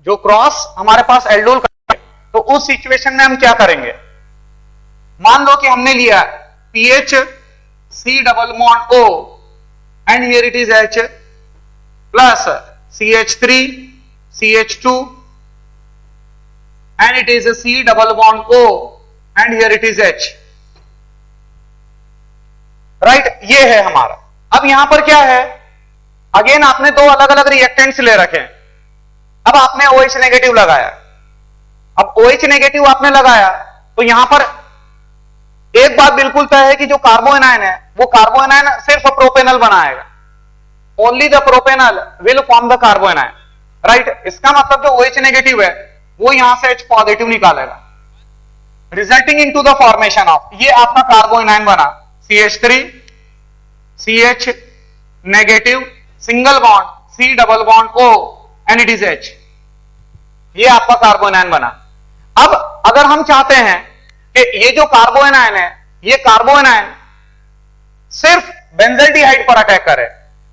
जो क्रॉस हमारे पास एल्डोल है, तो उस सिचुएशन में हम क्या करेंगे, मान लो कि हमने लिया PH C double bond O and here it is H plus CH3 CH2 and it is a C double bond O and here it is H, right ये है हमारा। अब यहां पर क्या है, अगेन आपने दो अलग अलग रिएक्टेंट्स ले रखे हैं, अब आपने OH नेगेटिव लगाया, अब OH नेगेटिव आपने लगाया तो यहां पर एक बात बिल्कुल तय है कि जो कार्बोएनायन है वो कार्बोएनायन सिर्फ प्रोपेनल बनाएगा, only the propanal will form the कार्बोएनायन, right. इसका मतलब जो OH नेगेटिव है वो यहां से H पॉजिटिव निकालेगा, resulting into the formation of, ये आपका कार्बोएनायन बना CH3 CH negative single bond C double bond O and it is H, ये आपका कार्बोएनायन बना। अब अगर हम चाहते हैं कि ये जो कार्बोएनायन है ये कार्बोएनायन सिर्फ बेंजल्डिहाइड पर अटैक करे,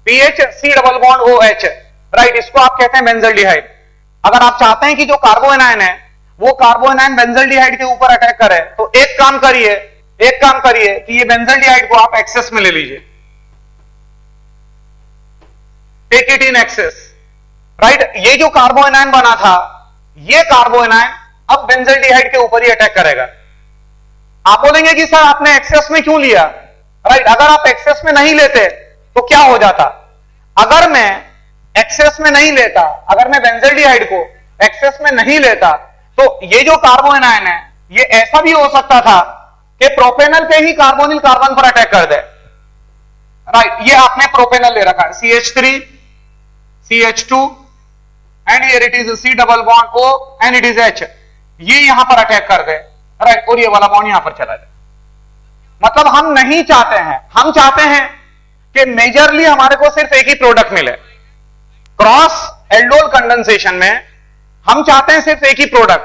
PH C double bond O H, right, इसको आप कहते हैं बेंजल्डिहाइड। अगर आप चाहते हैं कि जो कार्बोएनायन है वो कार्बोएनायन बेंजल्डिहाइड के ऊपर अटैक करे, तो एक काम करिए कि ये बेंजल्डिहाइड को आप एक्सेस में ले लीजिए, take it in excess, right. ये जो कार्बोएनायन बना था ये कार्बोएनायन अब बेंजल्डिहाइड के ऊपर ही अटैक करेगा। आप बोलेंगे कि सर आपने एक्सेस में क्यों लिया, राइट। अगर आप एक्सेस में नहीं लेते तो क्या हो जाता, अगर मैं एक्सेस में नहीं लेता, अगर मैं बेंजल्डिहाइड को एक्सेस में नहीं लेता तो ये जो कार्बोएनायन है ये ऐसा भी हो सकता था कि प्रोपेनल पे ही कार्बोनिल कार्बन पर अटैक कर दे, राइट। ये आपने प्रोपेनल ले रखा है CH3 CH2 and here it is C double bond O and it is H, ये यहां पर अटैक कर दे, राइट, और ये वाला बॉन्ड यहां पर चला जाए। मतलब हम नहीं चाहते हैं, हम चाहते हैं कि मेजरली हमारे को सिर्फ एक ही प्रोडक्ट मिले, क्रॉस एल्डोल कंडेंसेशन में हम चाहते हैं सिर्फ एक ही प्रोडक्ट,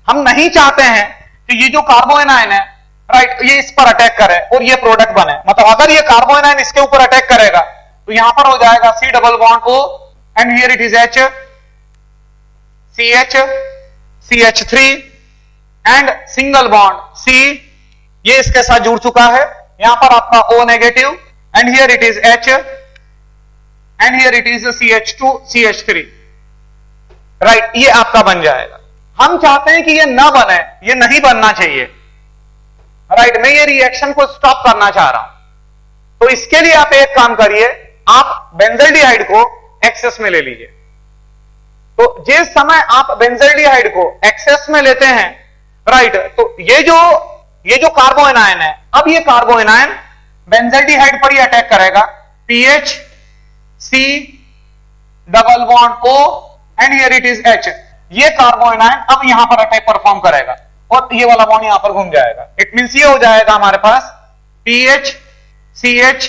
हम नहीं चाहते हैं कि ये जो कार्बोएनायन है, राइट, ये इस पर अटैक करे और ये प्रोडक्ट बने। मतलब अगर ये कार्बोएनायन इसके ऊपर अटैक करेगा तो यहां पर हो जाएगा C double bond O and here it is H CH CH3 and single bond C, ये इसके साथ जुड़ चुका है, यहां पर आपका O negative and here it is H and here it is CH2 CH3, right, ये आपका बन जाएगा। हम चाहते हैं कि ये ना बने, ये नहीं बनना चाहिए, राइट, मैं ये रिएक्शन को स्टॉप करना चाह रहा हूं। तो इसके लिए आप एक काम करिए, आप बेंजल्डिहाइड को एक्सेस में ले लीजिए। तो जिस समय आप बेंजल्डिहाइड को एक्सेस में लेते हैं, राइट, तो ये जो कार्बोएनायन है, अब ये कार्बोएनायन बेंजल्डिहाइड पर ही अटैक करेगा, PH C double bond O and here it is H, ये कार्बोएनायन अब यहां पर अटैक परफॉर्म करेगा और ये वाला बॉन्ड यहां पर घूम जाएगा। इट मींस ये हो जाएगा हमारे पास PH CH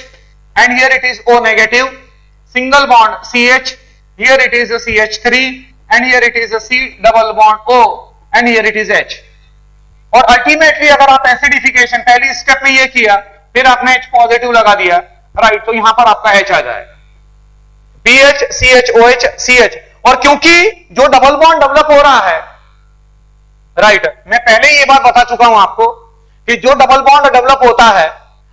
and here it is O negative single bond CH, here it is CH3 and here it is C double bond O and here it is H। और अल्टीमेटली अगर आप acidification पहली step में ये किया, फिर आपने H positive लगा दिया, राइट, तो यहां पर आपका H आ जाएगा, पीएच CH OH CH। और क्योंकि जो डबल बॉन्ड डेवलप हो रहा है, राइट, मैं पहले ये बात बता चुका हूं आपको कि जो डबल बॉन्ड डेवलप होता है,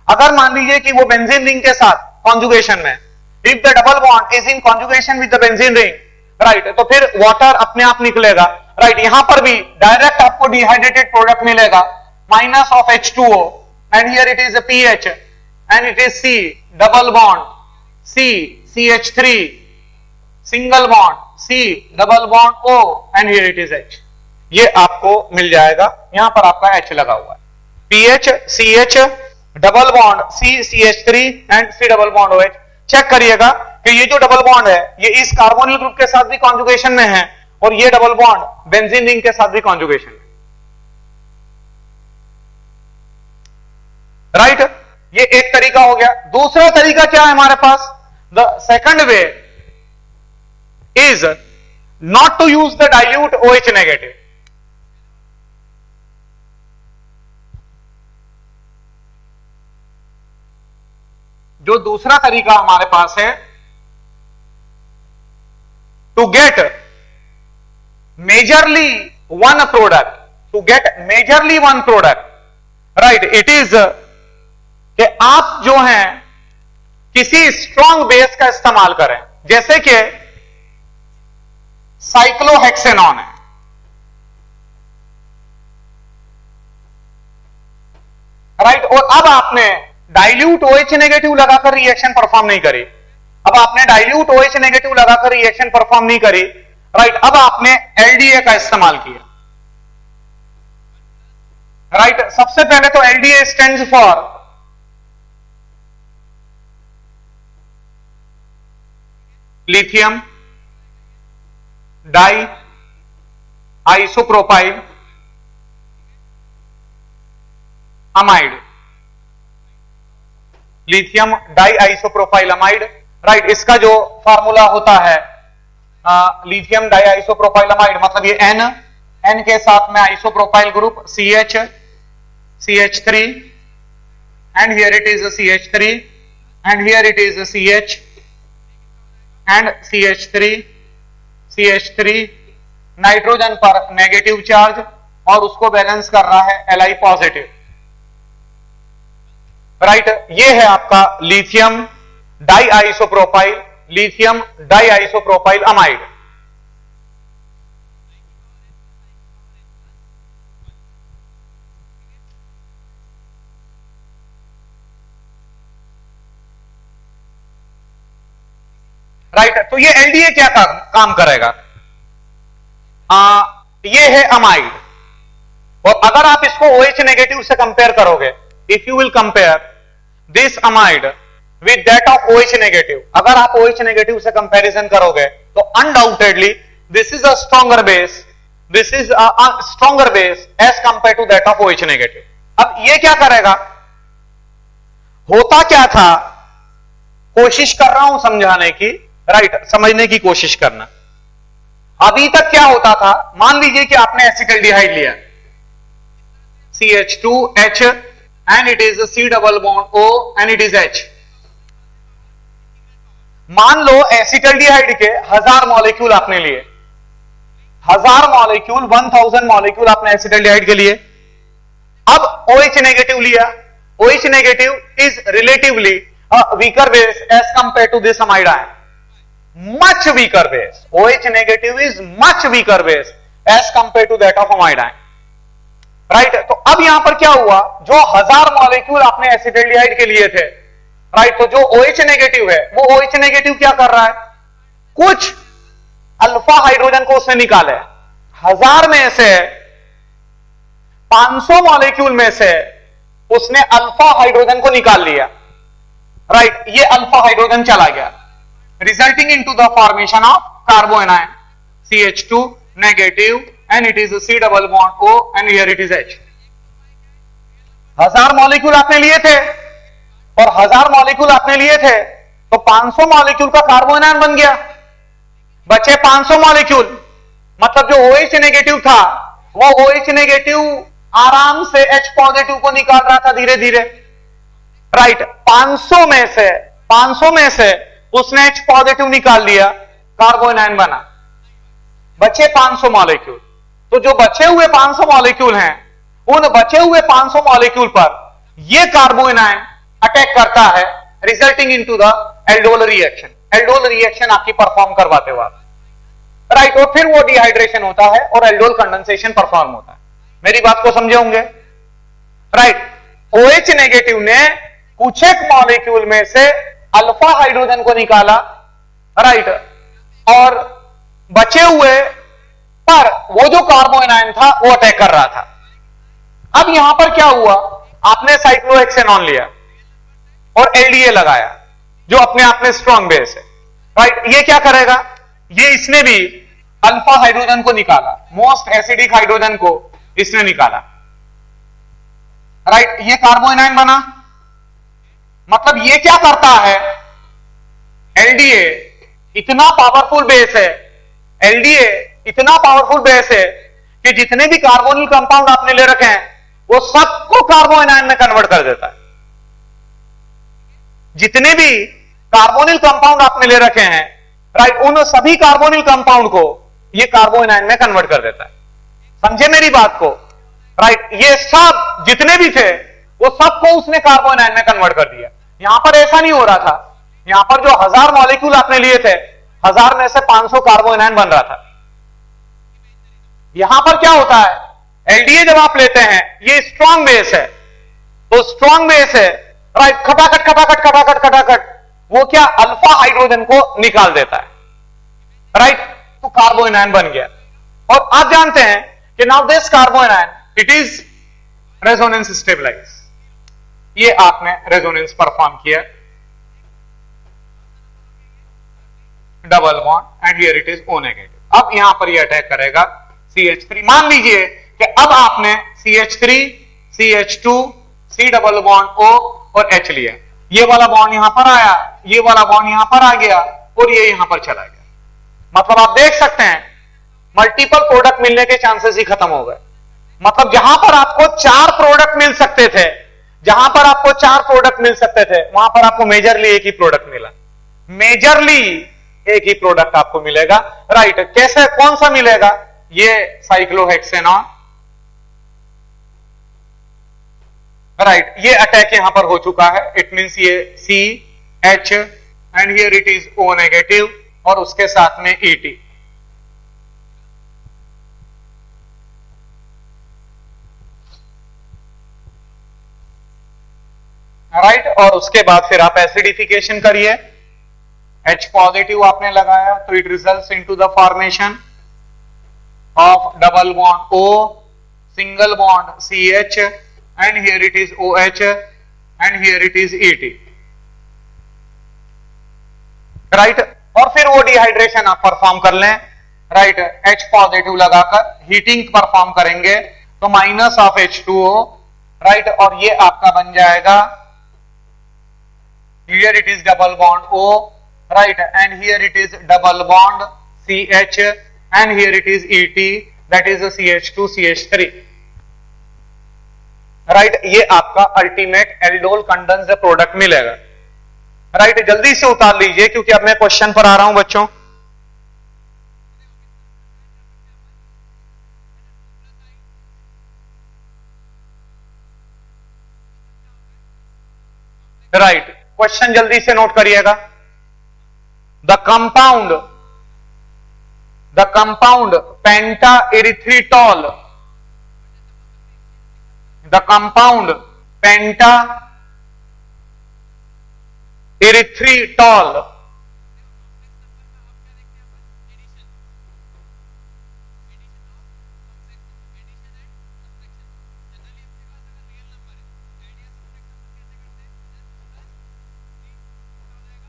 अगर मान लीजिए कि वो बेंजीन रिंग के साथ कॉन्जुगेशन में, if the double bond is in conjugation with the benzene ring, right, तो फिर वाटर अपने आप निकलेगा, राइट। यहां पर भी डायरेक्ट आपको डिहाइड्रेटेड प्रोडक्ट मिलेगा minus of H2O and here it is a pH and it is C double bond C CH3 single bond C double bond O and here it is H, ये आपको मिल जाएगा। यहां पर आपका H लगा हुआ है, pH CH double bond C CH3 and C double bond OH। Check करिएगा कि ये जो डबल बॉन्ड है ये इस कार्बोनिल ग्रुप के साथ भी कॉन्जुगेशन में है और ये डबल बॉन्ड बेंजीन रिंग के साथ भी कॉन्जुगेशन में, राइट। ये एक तरीका हो गया। दूसरा तरीका क्या है हमारे पास, the second way is not to use the dilute OH negative. जो दूसरा तरीका हमारे पास है to get majorly one product, to get majorly one product, right, it is कि आप जो हैं किसी स्ट्रॉन्ग बेस का इस्तेमाल करें, जैसे कि साइक्लोहेक्सेनॉन है, राइट, और अब आपने डाइल्यूट OH नेगेटिव लगाकर रिएक्शन परफॉर्म नहीं करी, अब आपने डाइल्यूट OH नेगेटिव लगाकर रिएक्शन परफॉर्म नहीं करी, राइट, अब आपने LDA का इस्तेमाल किया, राइट, सबसे पहले तो LDA stands for lithium di isopropyl amide, lithium di isopropyl amide, right, इसका जो फार्मूला होता है लिथियम डाई आइसोप्रोपाइल अमाइड, मतलब ये N के साथ में isopropyl group CH3 and here it is a CH3 and here it is a CH and CH3 nitrogen पर नेगेटिव चार्ज और उसको बैलेंस कर रहा है Li पॉजिटिव, राइट, ये है आपका lithium di isopropyl amide. Right, तो ये एलडीए क्या काम करेगा, ये है अमाइड, और अगर आप इसको OH नेगेटिव से कंपेयर करोगे, if you will compare this amide with that of OH negative, अगर आप OH नेगेटिव से कंपैरिजन करोगे तो undoubtedly this is a stronger base, this is a stronger base as compare to that of OH negative. अब ये क्या करेगा, होता क्या था, कोशिश कर रहा हूं समझाने की, राइट, समझने की कोशिश करना। अभी तक क्या होता था, मान लीजिए कि आपने एसिटल्डिहाइड लिया CH2H and it is C double bond O and it is H। मान लो एसिटल्डिहाइड के 1000 मॉलिक्यूल आपने लिए, 1000 मॉलिक्यूल 1000 मॉलिक्यूल आपने एसिटल्डिहाइड के लिए, अब OH नेगेटिव लिया, OH negative is relatively weaker base as compare to this amide ion, much weaker base, OH negative is much weaker base as compared to that of amide ion, right। तो अब यहां पर क्या हुआ, जो 1000 molecule आपने acetaldehyde के लिए थे, राइट, तो जो OH नेगेटिव है वो OH नेगेटिव क्या कर रहा है, कुछ अल्फा हाइड्रोजन को उसने निकाले, 1000 में से 500 मॉलिक्यूल में से उसने अल्फा हाइड्रोजन को निकाल लिया, राइट, ये अल्फा हाइड्रोजन चला गया, resulting into the formation of carboanion CH2 negative and it is a C double bond O and here it is H। 1000 molecule आपने लिए थे और 1000 मॉलिक्यूल आपने लिए थे तो 500 मॉलिक्यूल का कार्बोनायन बन गया, बचे 500 मॉलिक्यूल, मतलब जो OH नेगेटिव था वो OH नेगेटिव आराम से H पॉजिटिव को निकाल रहा था धीरे धीरे, राइट, 500 में से उसने H पॉजिटिव निकाल लिया, कार्बोनायन बना, बचे 500 मॉलिक्यूल। तो जो बचे हुए 500 मॉलिक्यूल हैं, उन बचे हुए 500 मॉलिक्यूल पर ये कार्बोनायन अटैक करता है, resulting into the aldol reaction, aldol reaction आपकी परफॉर्म करवाते हुए, राइट, और फिर वो डिहाइड्रेशन होता है और एल्डोल कंडेंसेशन परफॉर्म होता है। मेरी बात को समझे होंगे, राइट। OH नेगेटिव ने कुछ एक मॉलिक्यूल में से अल्फा हाइड्रोजन को निकाला, राइट, और बचे हुए पर वो जो कार्बोनायन था वो अटैक कर रहा था। अब यहां पर क्या हुआ, आपने साइक्लोहेक्सेनॉन लिया और LDA लगाया जो अपने आप में स्ट्रॉन्ग बेस है, राइट, ये क्या करेगा, ये इसने भी अल्फा हाइड्रोजन को निकाला, मोस्ट एसिडिक हाइड्रोजन को इसने निकाला, राइट, ये कार्बोनायन बना, मतलब ये क्या करता है, LDA इतना पावरफुल बेस है, LDA इतना पावरफुल बेस है कि जितने भी कार्बोनिल कंपाउंड आपने ले रखे हैं वो सबको कार्बोनायन में कन्वर्ट कर देता है। जितने भी कार्बोनिल कंपाउंड आपने ले रखे हैं, राइट, उन सभी कार्बोनिल कंपाउंड को ये कार्बोनाइन में कन्वर्ट कर देता है। समझे मेरी बात को? राइट, ये सब जितने भी थे वो सबको उसने कार्बोनाइन में कन्वर्ट कर दिया। यहां पर ऐसा नहीं हो रहा था, यहां पर जो 1000 मॉलिक्यूल आपने लिए थे, 1000 में से 500 कार्बोनाइन बन रहा था। यहां पर क्या होता है, एलडीए जब आप लेते हैं, ये स्ट्रॉन्ग बेस है, तो स्ट्रॉन्ग बेस है, राइट, खटाखट खटाखट खटाखट खटाखट वो क्या अल्फा हाइड्रोजन को निकाल देता है, राइट, तो कार्बोनाइन बन गया। और आप जानते हैं कि now this carbanion it is resonance stabilise, ये आपने रेजोनेंस परफॉर्म किया, double bond and here it is O negative. अब यहां पर ये अटैक करेगा CH3। मान लीजिए कि अब आपने CH3, CH2, C double bond O और H लिया, ये वाला बॉन्ड यहां पर आया, ये वाला बॉन्ड यहां पर आ गया और ये यहां पर चला गया। मतलब आप देख सकते हैं मल्टीपल प्रोडक्ट मिलने के चांसेस ही खत्म हो गए। मतलब जहां पर आपको 4 प्रोडक्ट मिल सकते थे, जहां पर आपको 4 प्रोडक्ट मिल सकते थे, वहां पर आपको मेजरली एक ही प्रोडक्ट मिला, मेजरली एक ही प्रोडक्ट आपको मिलेगा, राइट। कैसे, कौन सा मिलेगा? ये साइक्लोहेक्सेनॉन, राइट, ये अटैक यहां पर हो चुका है। इट मींस ये CH and here it is O negative और उसके साथ में ET, राइट। और उसके बाद फिर आप एसिडिफिकेशन करिए, H पॉजिटिव आपने लगाया तो it results into the formation of double bond O, single bond CH and here it is OH and here it is ET, right. और फिर वो डिहाइड्रेशन आप परफॉर्म कर लें, राइट, H पॉजिटिव लगाकर हीटिंग परफॉर्म करेंगे तो माइनस ऑफ H2O, राइट, और ये आपका बन जाएगा, here it is double bond O, right, and here it is double bond CH and here it is ET, that is a CH2 CH3, right। ये आपका ultimate aldol condensed product मिलेगा, right. जल्दी से उतार लीजिए क्योंकि अब मैं क्वेश्चन पर आ रहा हूं बच्चों। राइट, क्वेश्चन जल्दी से नोट करिएगा। The compound pentaerythritol, the compound pentaerythritol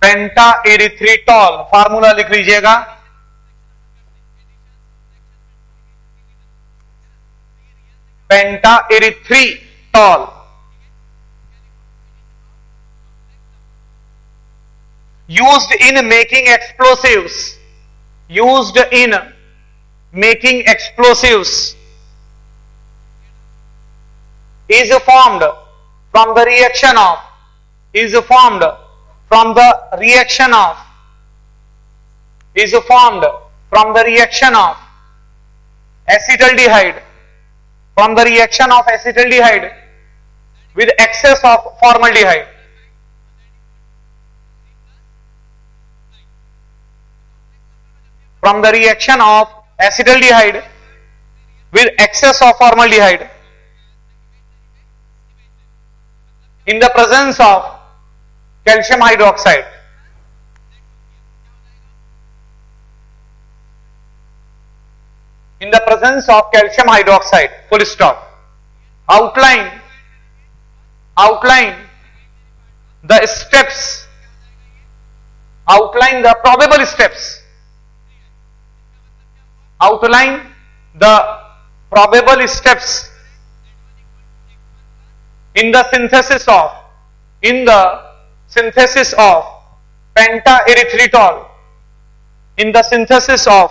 pentaerythritol, formula लिख लीजिएगा, पेंटा इरिथ्रिटॉल, used in making explosives, used in making explosives, is formed from the reaction of, is formed from the reaction of, is formed from the reaction of acetaldehyde, from the reaction of acetaldehyde with excess of formaldehyde, from the reaction of acetaldehyde with excess of formaldehyde in the presence of calcium hydroxide, in the presence of calcium hydroxide, full stop. Outline the steps, outline the probable steps, outline the probable steps in the synthesis of, in the synthesis of pentaerythritol, in the synthesis of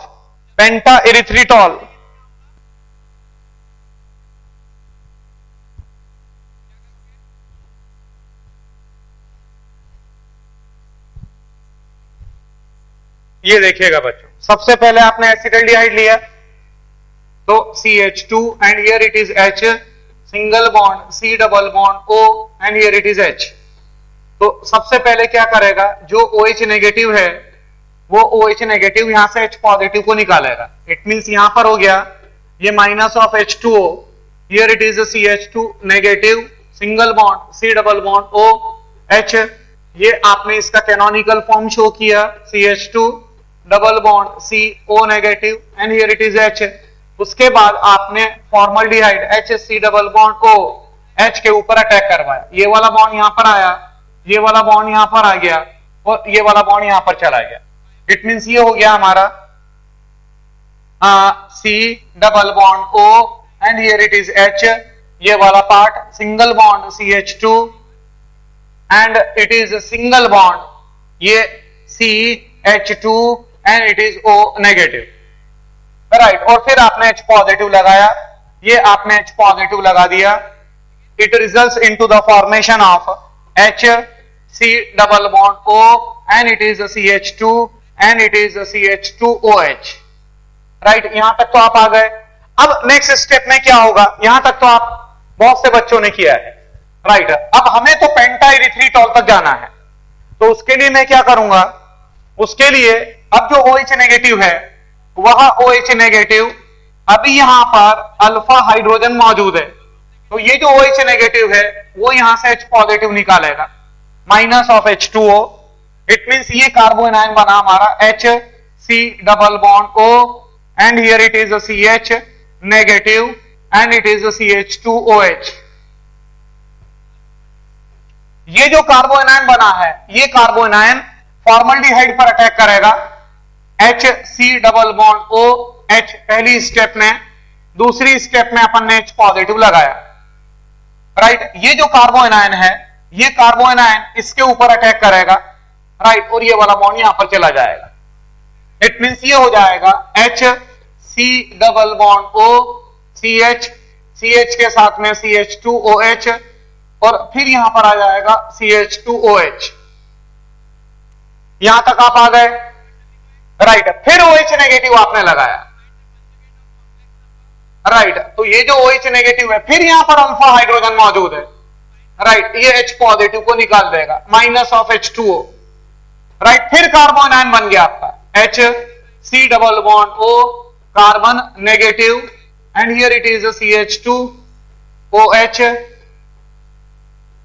pentaerythritol, ये देखिएगा बच्चों, सबसे पहले आपने acetaldehyde लिया तो CH2 and here it is H, single bond C double bond O and here it is H। तो सबसे पहले क्या करेगा, जो OH नेगेटिव है वो OH नेगेटिव यहां से H पॉजिटिव को निकालेगा। इट मींस यहां पर हो गया ये minus of H2O, here it is CH2 negative, single bond C double bond O H। ये आपने इसका कैनोनिकल फॉर्म शो किया, CH2 double bond C O negative and here it is H। उसके बाद आपने formaldehyde HC double bond O H के ऊपर attack करवाया। ये वाला बॉन्ड यहां पर आया, ये वाला बॉन्ड यहां पर आ गया और ये वाला बॉन्ड यहां पर चला गया। इट मींस ये हो गया हमारा C double bond O and here it is H। ये वाला part single bond CH2 and it is single bond ये CH2 and it is O negative, right. और फिर आपने H पॉजिटिव लगाया, ये आपने H पॉजिटिव लगा दिया। It results into the formation of HC double bond O and it is CH2 and it is CH2OH, right. यहां तक तो आप आ गए। अब नेक्स्ट स्टेप में क्या होगा, यहां तक तो आप बहुत से बच्चों ने किया है, राइट। अब हमें तो पेंटाइरिथ्रीटॉल तक जाना है, तो उसके लिए मैं क्या करूंगा, उसके लिए अब जो OH नेगेटिव है वह OH नेगेटिव अभी यहां पर अल्फा हाइड्रोजन मौजूद है, तो ये जो OH नेगेटिव है वो यहां से H पॉजिटिव निकालेगा, minus of H2O। It means ये कार्बोनाइन बना हमारा HC double bond O and here it is CH negative and it is CH2OH। ये जो कार्बोनाइन बना है ये कार्बोनाइन फॉर्मल्डिहाइड पर अटैक करेगा, HC double bond O H पहली स्टेप में, दूसरी स्टेप में अपन ने H पॉजिटिव लगाया, राइट। ये जो कार्बोनाइन है ये कार्बोनाइन इसके ऊपर अटैक करेगा, राइट, और ये वाला बॉन्ड यहां पर चला जाएगा। इट मींस ये हो जाएगा HC double bond O CH, CH के साथ में CH2OH और फिर यहां पर आ जाएगा CH2OH। यहां तक आप आ गए, राइट। फिर OH नेगेटिव आपने लगाया, राइट। तो ये जो OH नेगेटिव है फिर यहां पर अल्फा हाइड्रोजन मौजूद है, राइट। ये H पॉजिटिव को निकाल देगा, माइनस ऑफ H2O, राइट। फिर कार्बोनाइन बन गया आपका HC double bond O carbon negative and here it is CH2OH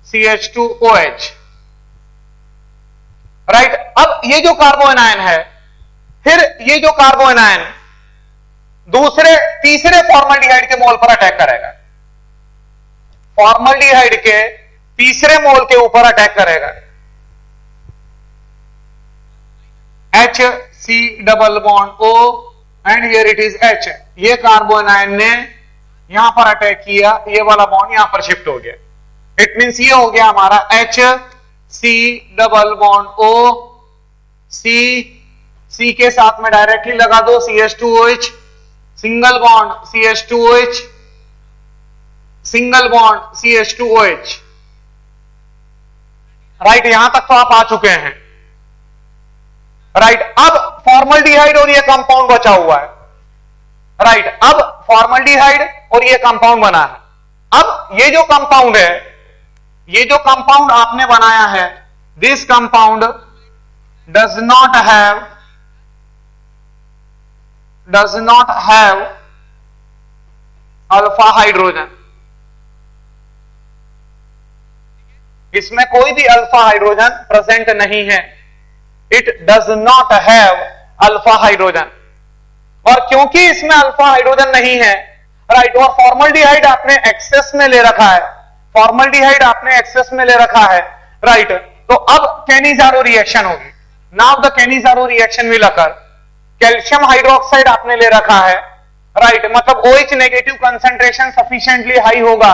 CH2OH, right. अब ये जो कार्बोनाइन है फिर ये जो कार्बोनाइन दूसरे तीसरे फॉर्मल्डिहाइड के मोल पर अटैक करेगा, फॉर्मल्डिहाइड के तीसरे मोल के ऊपर अटैक करेगा, HC double bond O and here it is H। ये कार्बोनाइन ने यहां पर अटैक किया, ये वाला बॉन्ड यहां पर शिफ्ट हो गया। इट मींस ये हो गया हमारा HC double bond O C के साथ में डायरेक्टली लगा दो CH2OH, single bond CH2OH, single bond CH2OH, right. यहां तक तो आप आ चुके हैं, राइट। अब फॉर्मल्डिहाइड और ये कंपाउंड बचा हुआ है, राइट। अब फॉर्मल्डिहाइड और ये कंपाउंड बना है। अब ये जो कंपाउंड है, ये जो कंपाउंड आपने बनाया है, this compound does not have alpha hydrogen, इसमें कोई भी अल्फा हाइड्रोजन प्रेजेंट नहीं है। It does not have alpha hydrogen, और क्योंकि इसमें अल्फा हाइड्रोजन नहीं है, राइट, और फॉर्मल्डिहाइड आपने एक्सेस में ले रखा है, फॉर्मल्डिहाइड आपने एक्सेस में ले रखा है, राइट। तो अब केनिज़ारो रिएक्शन होगी। Now the Cannizzaro reaction will occur. Calcium hydroxide आपने ले रखा है, राइट, मतलब OH negative concentration sufficiently high होगा,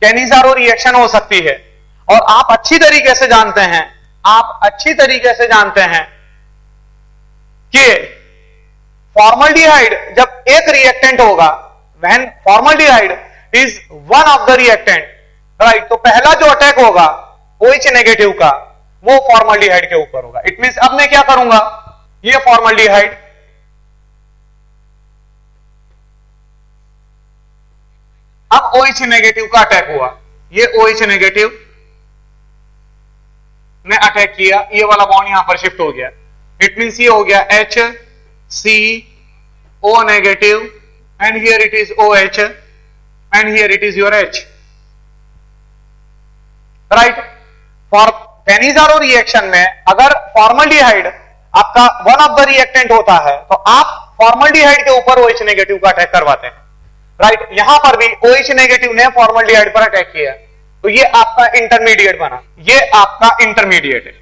केनिज़ारो रिएक्शन हो सकती है। और आप अच्छी तरीके से जानते हैं, आप अच्छी तरीके से जानते हैं कि फॉर्मल्डिहाइड जब एक रिएक्टेंट होगा, when formaldehyde is one of the reactant, right, तो पहला जो अटैक होगा OH नेगेटिव का वो फॉर्मल्डिहाइड के ऊपर होगा। इट मींस अब मैं क्या करूंगा, ये फॉर्मल्डिहाइड, अब OH नेगेटिव का अटैक हुआ, ये OH नेगेटिव ने अटैक किया, ये वाला बॉन्ड यहां पर शिफ्ट हो गया, इट मींस ये हो गया HCO negative and here it is OH and here it is your H, right. For Cannizzaro reaction में अगर फॉर्मल्डिहाइड आपका वन ऑफ द रिएक्टेंट होता है तो आप फॉर्मल्डिहाइड के ऊपर OH नेगेटिव का अटैक करवाते हैं, राइट। यहां पर भी OH नेगेटिव ने फॉर्मल्डिहाइड पर अटैक किया, तो ये आपका इंटरमीडिएट बना, ये आपका इंटरमीडिएट है।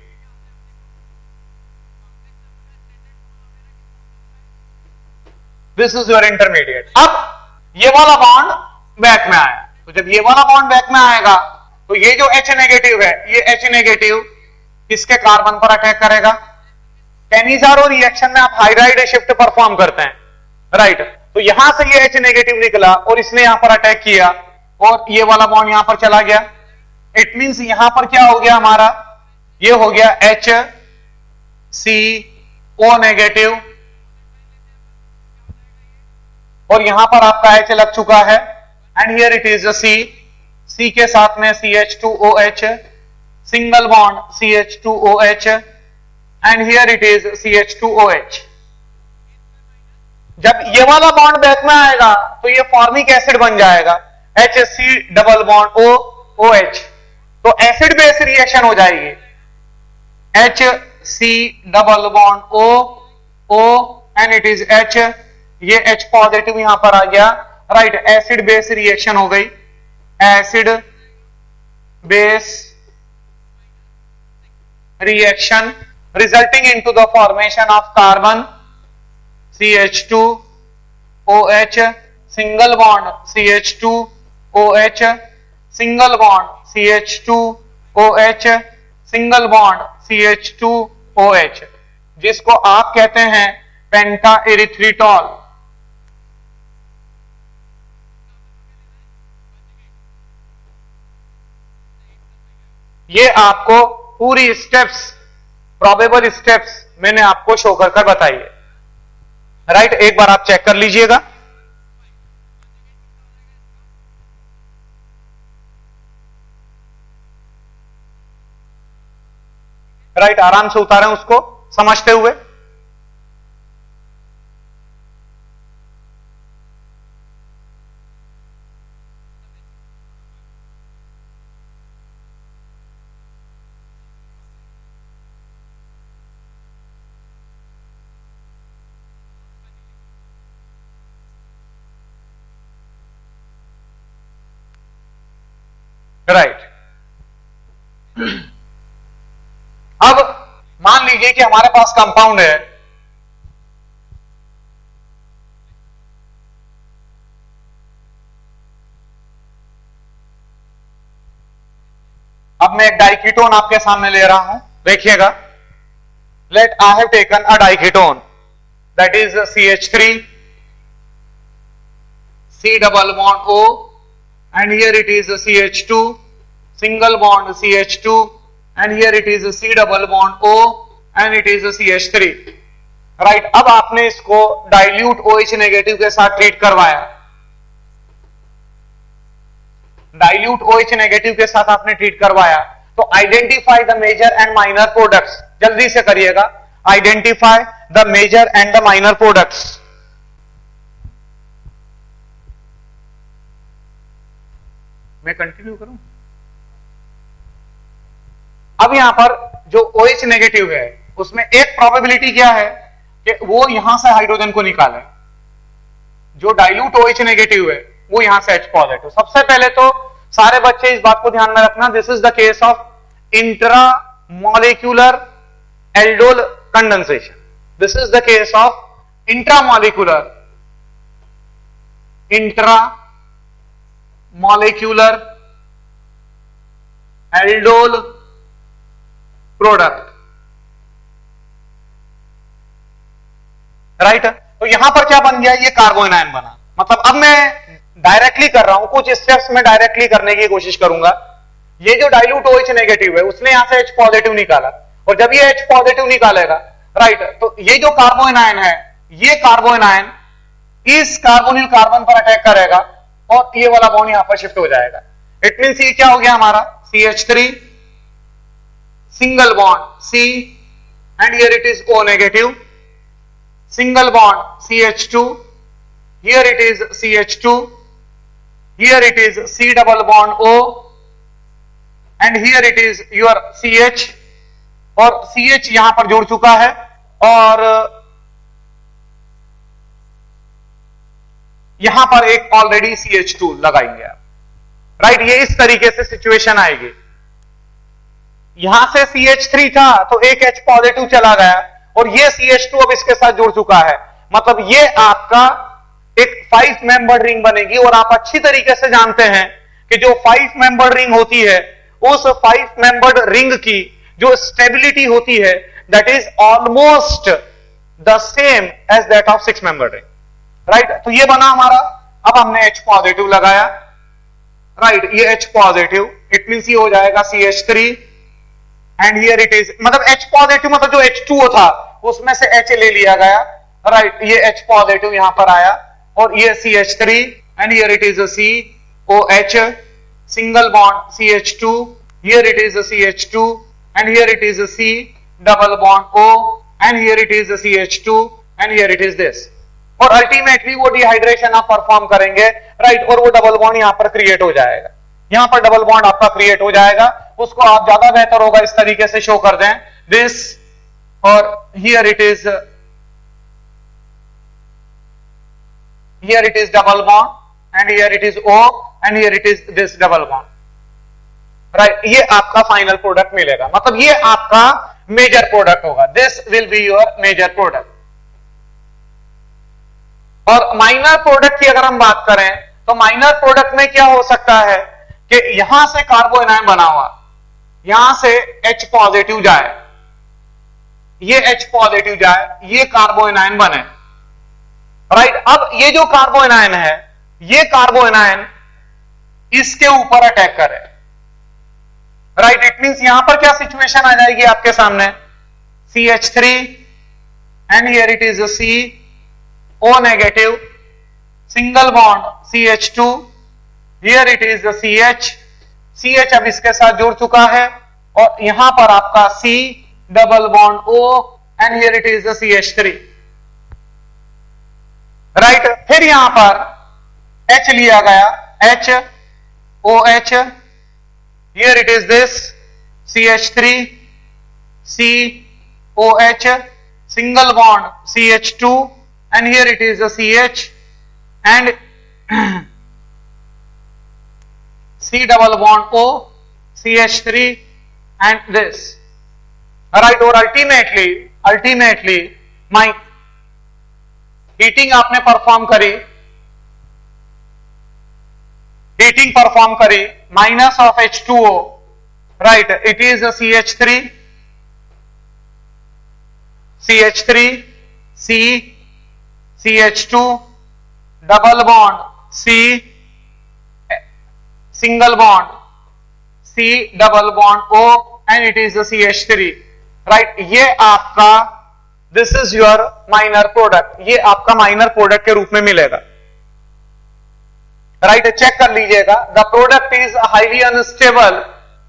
This is your intermediate. अब ये वाला बॉन्ड बैक में आया, तो जब ये वाला बॉन्ड बैक में आएगा तो ये जो H नेगेटिव है, ये H नेगेटिव किसके कार्बन पर अटैक करेगा? टेनिजारो रिएक्शन में आप हाइड्राइड शिफ्ट परफॉर्म करते हैं, राइट। तो यहां से ये H नेगेटिव निकला और इसने यहां पर अटैक किया और ये वाला बॉन्ड यहां पर चला गया, इट मींस यहां पर क्या हो गया हमारा, ये हो गया HCO नेगेटिव और यहां पर आपका H लग चुका है and here it is C के साथ में CH2OH, single bond CH2OH and here it is CH2OH। जब ये वाला बॉन्ड बैक में आएगा तो ये फॉर्मिक एसिड बन जाएगा HC डबल बॉन्ड OH, तो एसिड बेस रिएक्शन हो जाएगी, HC double bond O and it is H, ये H पॉजिटिव यहां पर आ गया, राइट। एसिड बेस रिएक्शन हो गई, acid base reaction resulting into the formation of carbon CH2OH, single bond CH2OH, single bond CH2OH, single bond CH2OH, जिसको आप कहते हैं पेंटा एरिथ्रिटॉल। ये आपको पूरी स्टेप्स, प्रोबेबल स्टेप्स मैंने आपको शो कर बताई है, राइट। एक बार आप चेक कर लीजिएगा, राइट। आराम से उतारें उसको समझते हुए, राइट। अब मान लीजिए कि हमारे पास कंपाउंड है, अब मैं एक डाइकीटोन आपके सामने ले रहा हूं, देखिएगा। Let I have taken a diketone that is CH3, C double bond O and here it is CH2, single bond CH2 and here it is C double bond O and it is CH3, right. अब आपने इसको dilute OH negative के साथ treat करवाया, dilute OH negative के साथ आपने treat करवाया, तो identify the major and minor products, जल्दी से करिएगा, identify the major and the minor products. मैं कंटिन्यू करूं? अब यहां पर जो OH नेगेटिव है उसमें एक प्रोबेबिलिटी क्या है कि वो यहां से हाइड्रोजन को निकाले, जो डाइल्यूट OH नेगेटिव है वो यहां से H पॉजिटिव। सबसे पहले तो सारे बच्चे इस बात को ध्यान में रखना, this is the case of intra molecular aldol condensation, this is the case of intra molecular aldol product, right. तो यहां पर क्या बन गया, ये कार्बोन आयन बना। मतलब अब मैं डायरेक्टली कर रहा हूं, कुछ स्टेप्स में डायरेक्टली करने की कोशिश करूंगा। ये जो डाइल्यूट OH नेगेटिव है उसने यहां से H पॉजिटिव निकाला, और जब ये H पॉजिटिव निकालेगा, राइट। तो ये जो कार्बोनाइन है, ये कार्बोनाइन इस कार्बोनिल कार्बन पर अटैक करेगा और ये वाला बॉन्ड यहां पर शिफ्ट हो जाएगा। इट मींस ये क्या हो गया हमारा CH3 single bond C and here it is O negative, single bond CH2, here it is CH2, here it is C double bond O and here it is your CH, और CH यहां पर जुड़ चुका है और यहां पर एक ऑलरेडी CH2 लगाएंगे आप, राइट। ये इस तरीके से सिचुएशन आएगी। यहां से CH3 था तो एक H पॉजिटिव चला गया और ये CH2 अब इसके साथ जुड़ चुका है, मतलब ये आपका एक 5 मेंबर रिंग बनेगी। और आप अच्छी तरीके से जानते हैं कि जो 5 मेंबर रिंग होती है, उस 5 मेंबर्ड रिंग की जो स्टेबिलिटी होती है that is almost the same as that of 6 member ring, right. तो ये बना हमारा। अब हमने H पॉजिटिव लगाया, राइट। ये H पॉजिटिव, इट मींस ये हो जाएगा CH3 and here it is, मतलब H पॉजिटिव मतलब जो H2O था उसमें से H ले लिया गया, राइट। ये H पॉजिटिव यहां पर आया और ये CH3 and here it is COH, single bond CH2, here it is CH2 and here it is C double bond O and here it is CH2 and here it is this. और ultimately वो dehydration आप perform करेंगे, right. और वो double bond यहां पर create हो जाएगा, यहां पर डबल बॉन्ड आपका क्रिएट हो जाएगा। उसको आप ज्यादा बेहतर होगा इस तरीके से शो कर दें, दिस, और here it is double bond and here it is O and here it is this double bond, right. ये आपका फाइनल प्रोडक्ट मिलेगा, मतलब ये आपका मेजर प्रोडक्ट होगा। This will be your major product. और माइनर प्रोडक्ट की अगर हम बात करें तो माइनर प्रोडक्ट में क्या हो सकता है कि यहां से कार्बोनाइन बना हुआ, यहां से H पॉजिटिव जाए, ये H पॉजिटिव जाए, ये कार्बोनाइन बने, राइट। अब ये जो कार्बोनाइन है, ये कार्बोनाइन इसके ऊपर अटैक करे, राइट। इट मींस यहां पर क्या सिचुएशन आ जाएगी आपके सामने, CH3 and here it is C O negative, single bond CH2, here it is CH अब इसके साथ जुड़ चुका है और यहां पर आपका C double bond O and here it is CH3, right. फिर यहां पर H लिया गया, H OH, here it is this CH3 COH, single bond CH2 and here it is a CH and C double bond O, CH3 and this, right। और ultimately my heating आपने perform करी, minus of H2O, right। it is a CH3 C CH2 double bond C single bond C double bond O and it is CH3, right. ये आपका this is your minor product, ये आपका minor product के रूप में मिलेगा, right. Check कर लीजिएगा, the product is highly unstable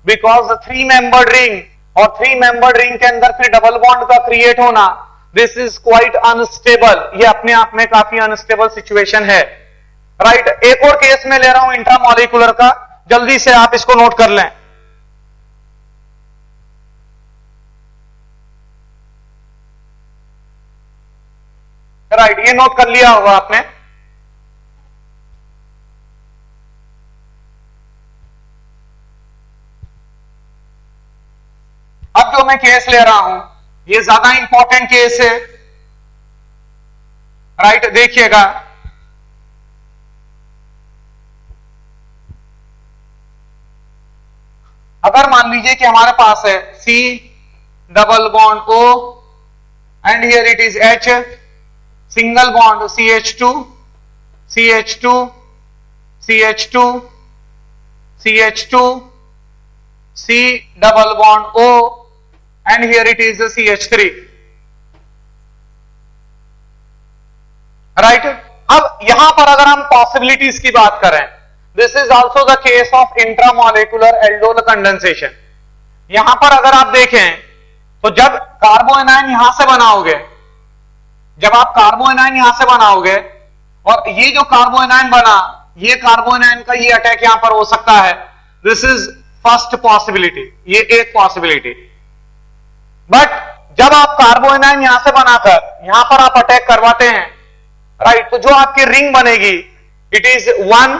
because 3 membered ring, और 3 मेंबर्ड रिंग के अंदर फिर डबल बॉन्ड का क्रिएट होना, दिस इज क्वाइट अनस्टेबल। ये अपने आप में काफी अनस्टेबल सिचुएशन है, राइट। एक और केस में ले रहा हूं इंट्रामॉलिक्यूलर का, जल्दी से आप इसको नोट कर लें। राइट, ये नोट कर लिया होगा आपने। अब जो मैं केस ले रहा हूं ये ज्यादा इंपॉर्टेंट केस है, राइट। देखिएगा, अगर मान लीजिए कि हमारे पास है C double bond O and here it is H, single bond CH2 CH2 CH2 CH2 C double bond O and here it is a CH3, right. अब यहां पर अगर हम पॉसिबिलिटीज की बात करें, this is also the case of intramolecular aldol condensation. यहां पर अगर आप देखें तो जब कार्बोएनाइन यहां से बनाओगे, जब आप कार्बोएनाइन यहां से बनाओगे और ये जो कार्बोएनाइन बना, ये कार्बोएनाइन का ये अटैक यहां पर हो सकता है, दिस इज फर्स्ट पॉसिबिलिटी, ये एक पॉसिबिलिटी। बट जब आप कार्बोएनाइन यहां से बनाकर यहां पर आप अटैक करवाते हैं, राइट, तो जो आपकी रिंग बनेगी it is 1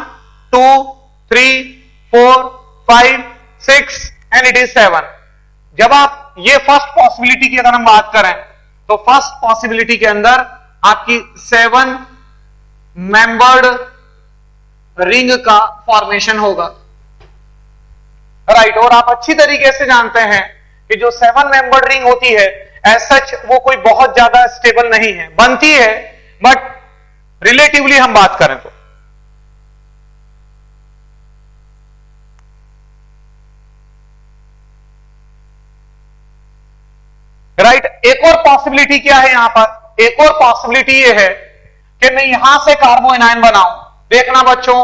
2 3 4 5 6 and it is 7। जब आप ये फर्स्ट पॉसिबिलिटी की अगर हम बात करें तो फर्स्ट पॉसिबिलिटी के अंदर आपकी 7 मेंबर्ड रिंग का फॉर्मेशन होगा, राइट। और आप अच्छी तरीके से जानते हैं कि जो 7 मेंबर्ड रिंग होती है एज सच वो कोई बहुत ज्यादा स्टेबल नहीं है, बनती है बट रिलेटिवली हम बात करें तो। राइट, एक और पॉसिबिलिटी क्या है यहां पर, एक और पॉसिबिलिटी ये है कि मैं यहां से कार्बोएनाइन बनाऊं। देखना बच्चों,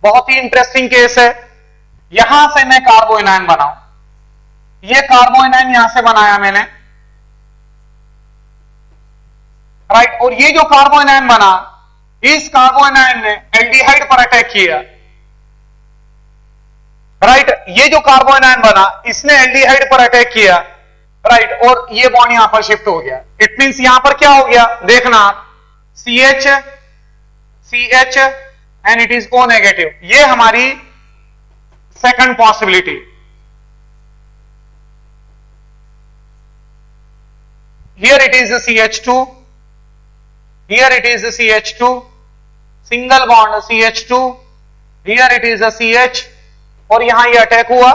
बहुत ही इंटरेस्टिंग केस है। यहां से मैं कार्बोएनाइन बनाऊं, ये कार्बोएनाइन यहां से बनाया मैंने, राइट। और ये जो कार्बोएनाइन बना, इस कार्बोएनाइन ने एल्डिहाइड पर अटैक किया, राइट। ये जो कार्बोएनाइन बना इसने एल्डिहाइड पर अटैक किया, राइट। और ये बॉन्ड यहां पर शिफ्ट हो गया। इट मींस यहां पर क्या हो गया, देखना आप, CH CH and it is O negative. ये हमारी second possibility. Here it is CH2, here it is CH2, single bond CH2, here it is CH और यहां ये अटैक हुआ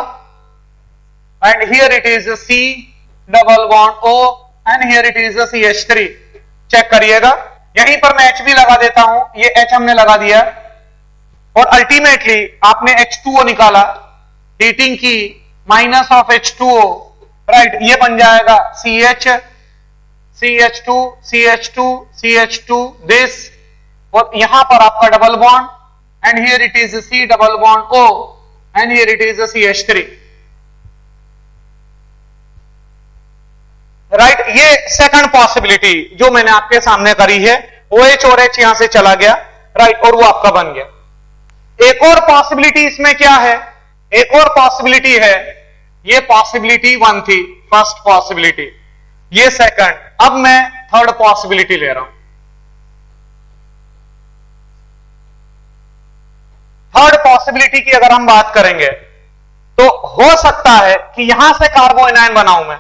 and here it is C double bond O and here it is CH3। Check करिएगा, यहीं पर मैं H भी लगा देता हूं, ये H हमने लगा दिया और अल्टीमेटली आपने H2O निकाला, हीटिंग की, माइनस ऑफ H2O, राइट। ये बन जाएगा CH CH2 CH2 CH2 this, और यहां पर आपका double bond and here it is C double bond O and here it is CH3, right. ये सेकंड पॉसिबिलिटी जो मैंने आपके सामने करी है, OH और H यहां से चला गया, राइट, और वो आपका बन गया। एक और पॉसिबिलिटी इसमें क्या है, एक और पॉसिबिलिटी है, ये पॉसिबिलिटी 1 थी, फर्स्ट पॉसिबिलिटी, ये सेकंड। अब मैं थर्ड पॉसिबिलिटी ले रहा हूं। थर्ड पॉसिबिलिटी की अगर हम बात करेंगे तो हो सकता है कि यहां से कार्बोएनाइन बनाऊं मैं,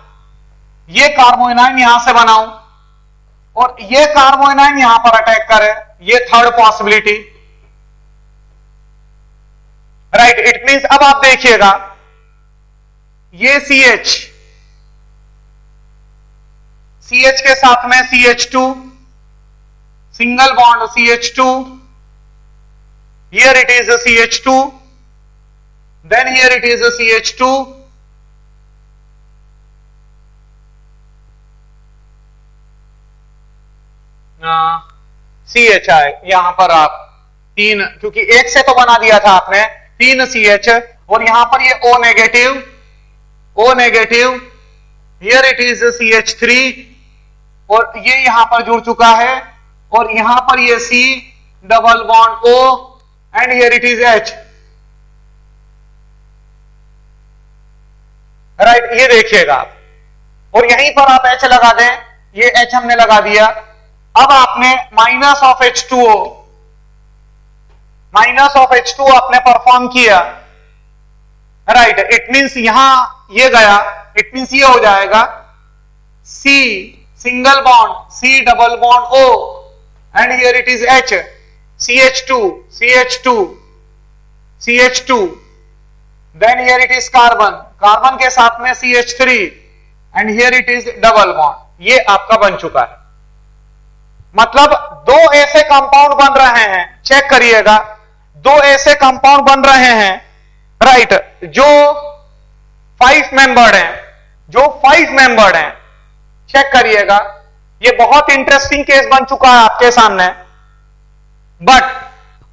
ये कार्बोएनाइन यहां से बनाऊं और ये कार्बोएनाइन यहां पर अटैक करे, ये third possibility, right. It means अब आप देखिएगा, ये CH, CH के साथ में CH2, single bond CH2, here it is a CH2, then here it is a CH2, CHI, यहां पर आप 3, क्योंकि एक से तो बना दिया था आपने, 3 CH और यहां पर ये O negative, O negative, here it is a CH3 और ये यहां पर जुड़ चुका है और यहां पर ये C double bond O and here it is H, right. ये देखिएगा आप, और यहीं पर आप H लगा दें, ये H हमने लगा दिया। अब आपने minus of H2O, minus of H2O आपने परफॉर्म किया, राइट। इट मींस यहां ये गया, इट मींस ये हो जाएगा C single bond C double bond O and here it is H, CH2 CH2 CH2, then here it is carbon, carbon के साथ में CH3 and here it is double bond. ये आपका बन चुका है। मतलब 2 ऐसे कंपाउंड बन रहे हैं, चेक करिएगा, 2 ऐसे कंपाउंड बन रहे हैं, राइट, जो 5 मेंबर्ड हैं, जो 5 मेंबर्ड हैं। चेक करिएगा, ये बहुत इंटरेस्टिंग केस बन चुका है आपके सामने, बट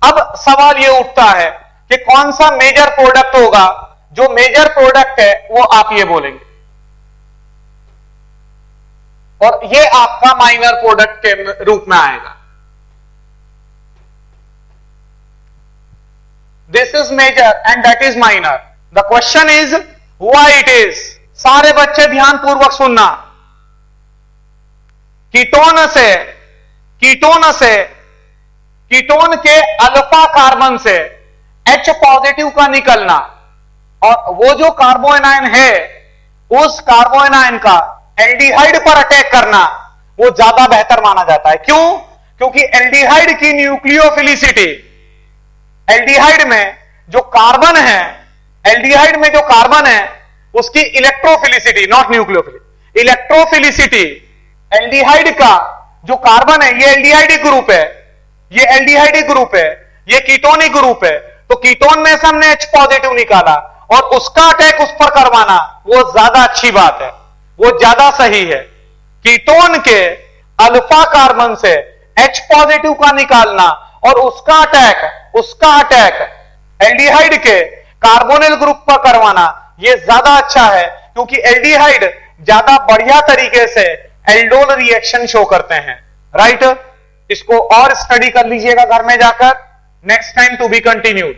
अब सवाल यह उठता है कि कौन सा मेजर प्रोडक्ट होगा। जो मेजर प्रोडक्ट है वो आप ये बोलेंगे, और ये आपका माइनर प्रोडक्ट के रूप में आएगा। This is major and that is minor. The question is why it is. सारे बच्चे ध्यान पूर्वक सुनना। कीटोन के अल्फा कार्बन से H पॉजिटिव का निकलना, और वो जो कार्बोएनाइन है उस कार्बोएनाइन का एल्डिहाइड पर अटैक करना, वो ज्यादा बेहतर माना जाता है। क्यों? क्योंकि एल्डिहाइड की न्यूक्लियोफिलिसिटी, एल्डिहाइड में जो कार्बन है, एल्डिहाइड में जो कार्बन है उसकी electrophilicity, not nucleophilicity, electrophilicity, aldehyde का जो कार्बन है, ये एल्डिहाइड ग्रुप है, ये एल्डिहाइड ग्रुप है, ये कीटोनिक ग्रुप है। तो कीटोन में से हमने H पॉजिटिव निकाला और उसका अटैक उस पर करवाना, वो ज्यादा अच्छी बात है, वो ज्यादा सही है। कीटोन के अल्फा कार्बन से H पॉजिटिव का निकालना और उसका अटैक एल्डिहाइड के कार्बोनिल ग्रुप पर करवाना, ये ज्यादा अच्छा है, क्योंकि एल्डिहाइड ज्यादा बढ़िया तरीके से एल्डोल रिएक्शन शो करते हैं। राइट? इसको और स्टडी कर लीजिएगा घर में जाकर। Next time to be continued.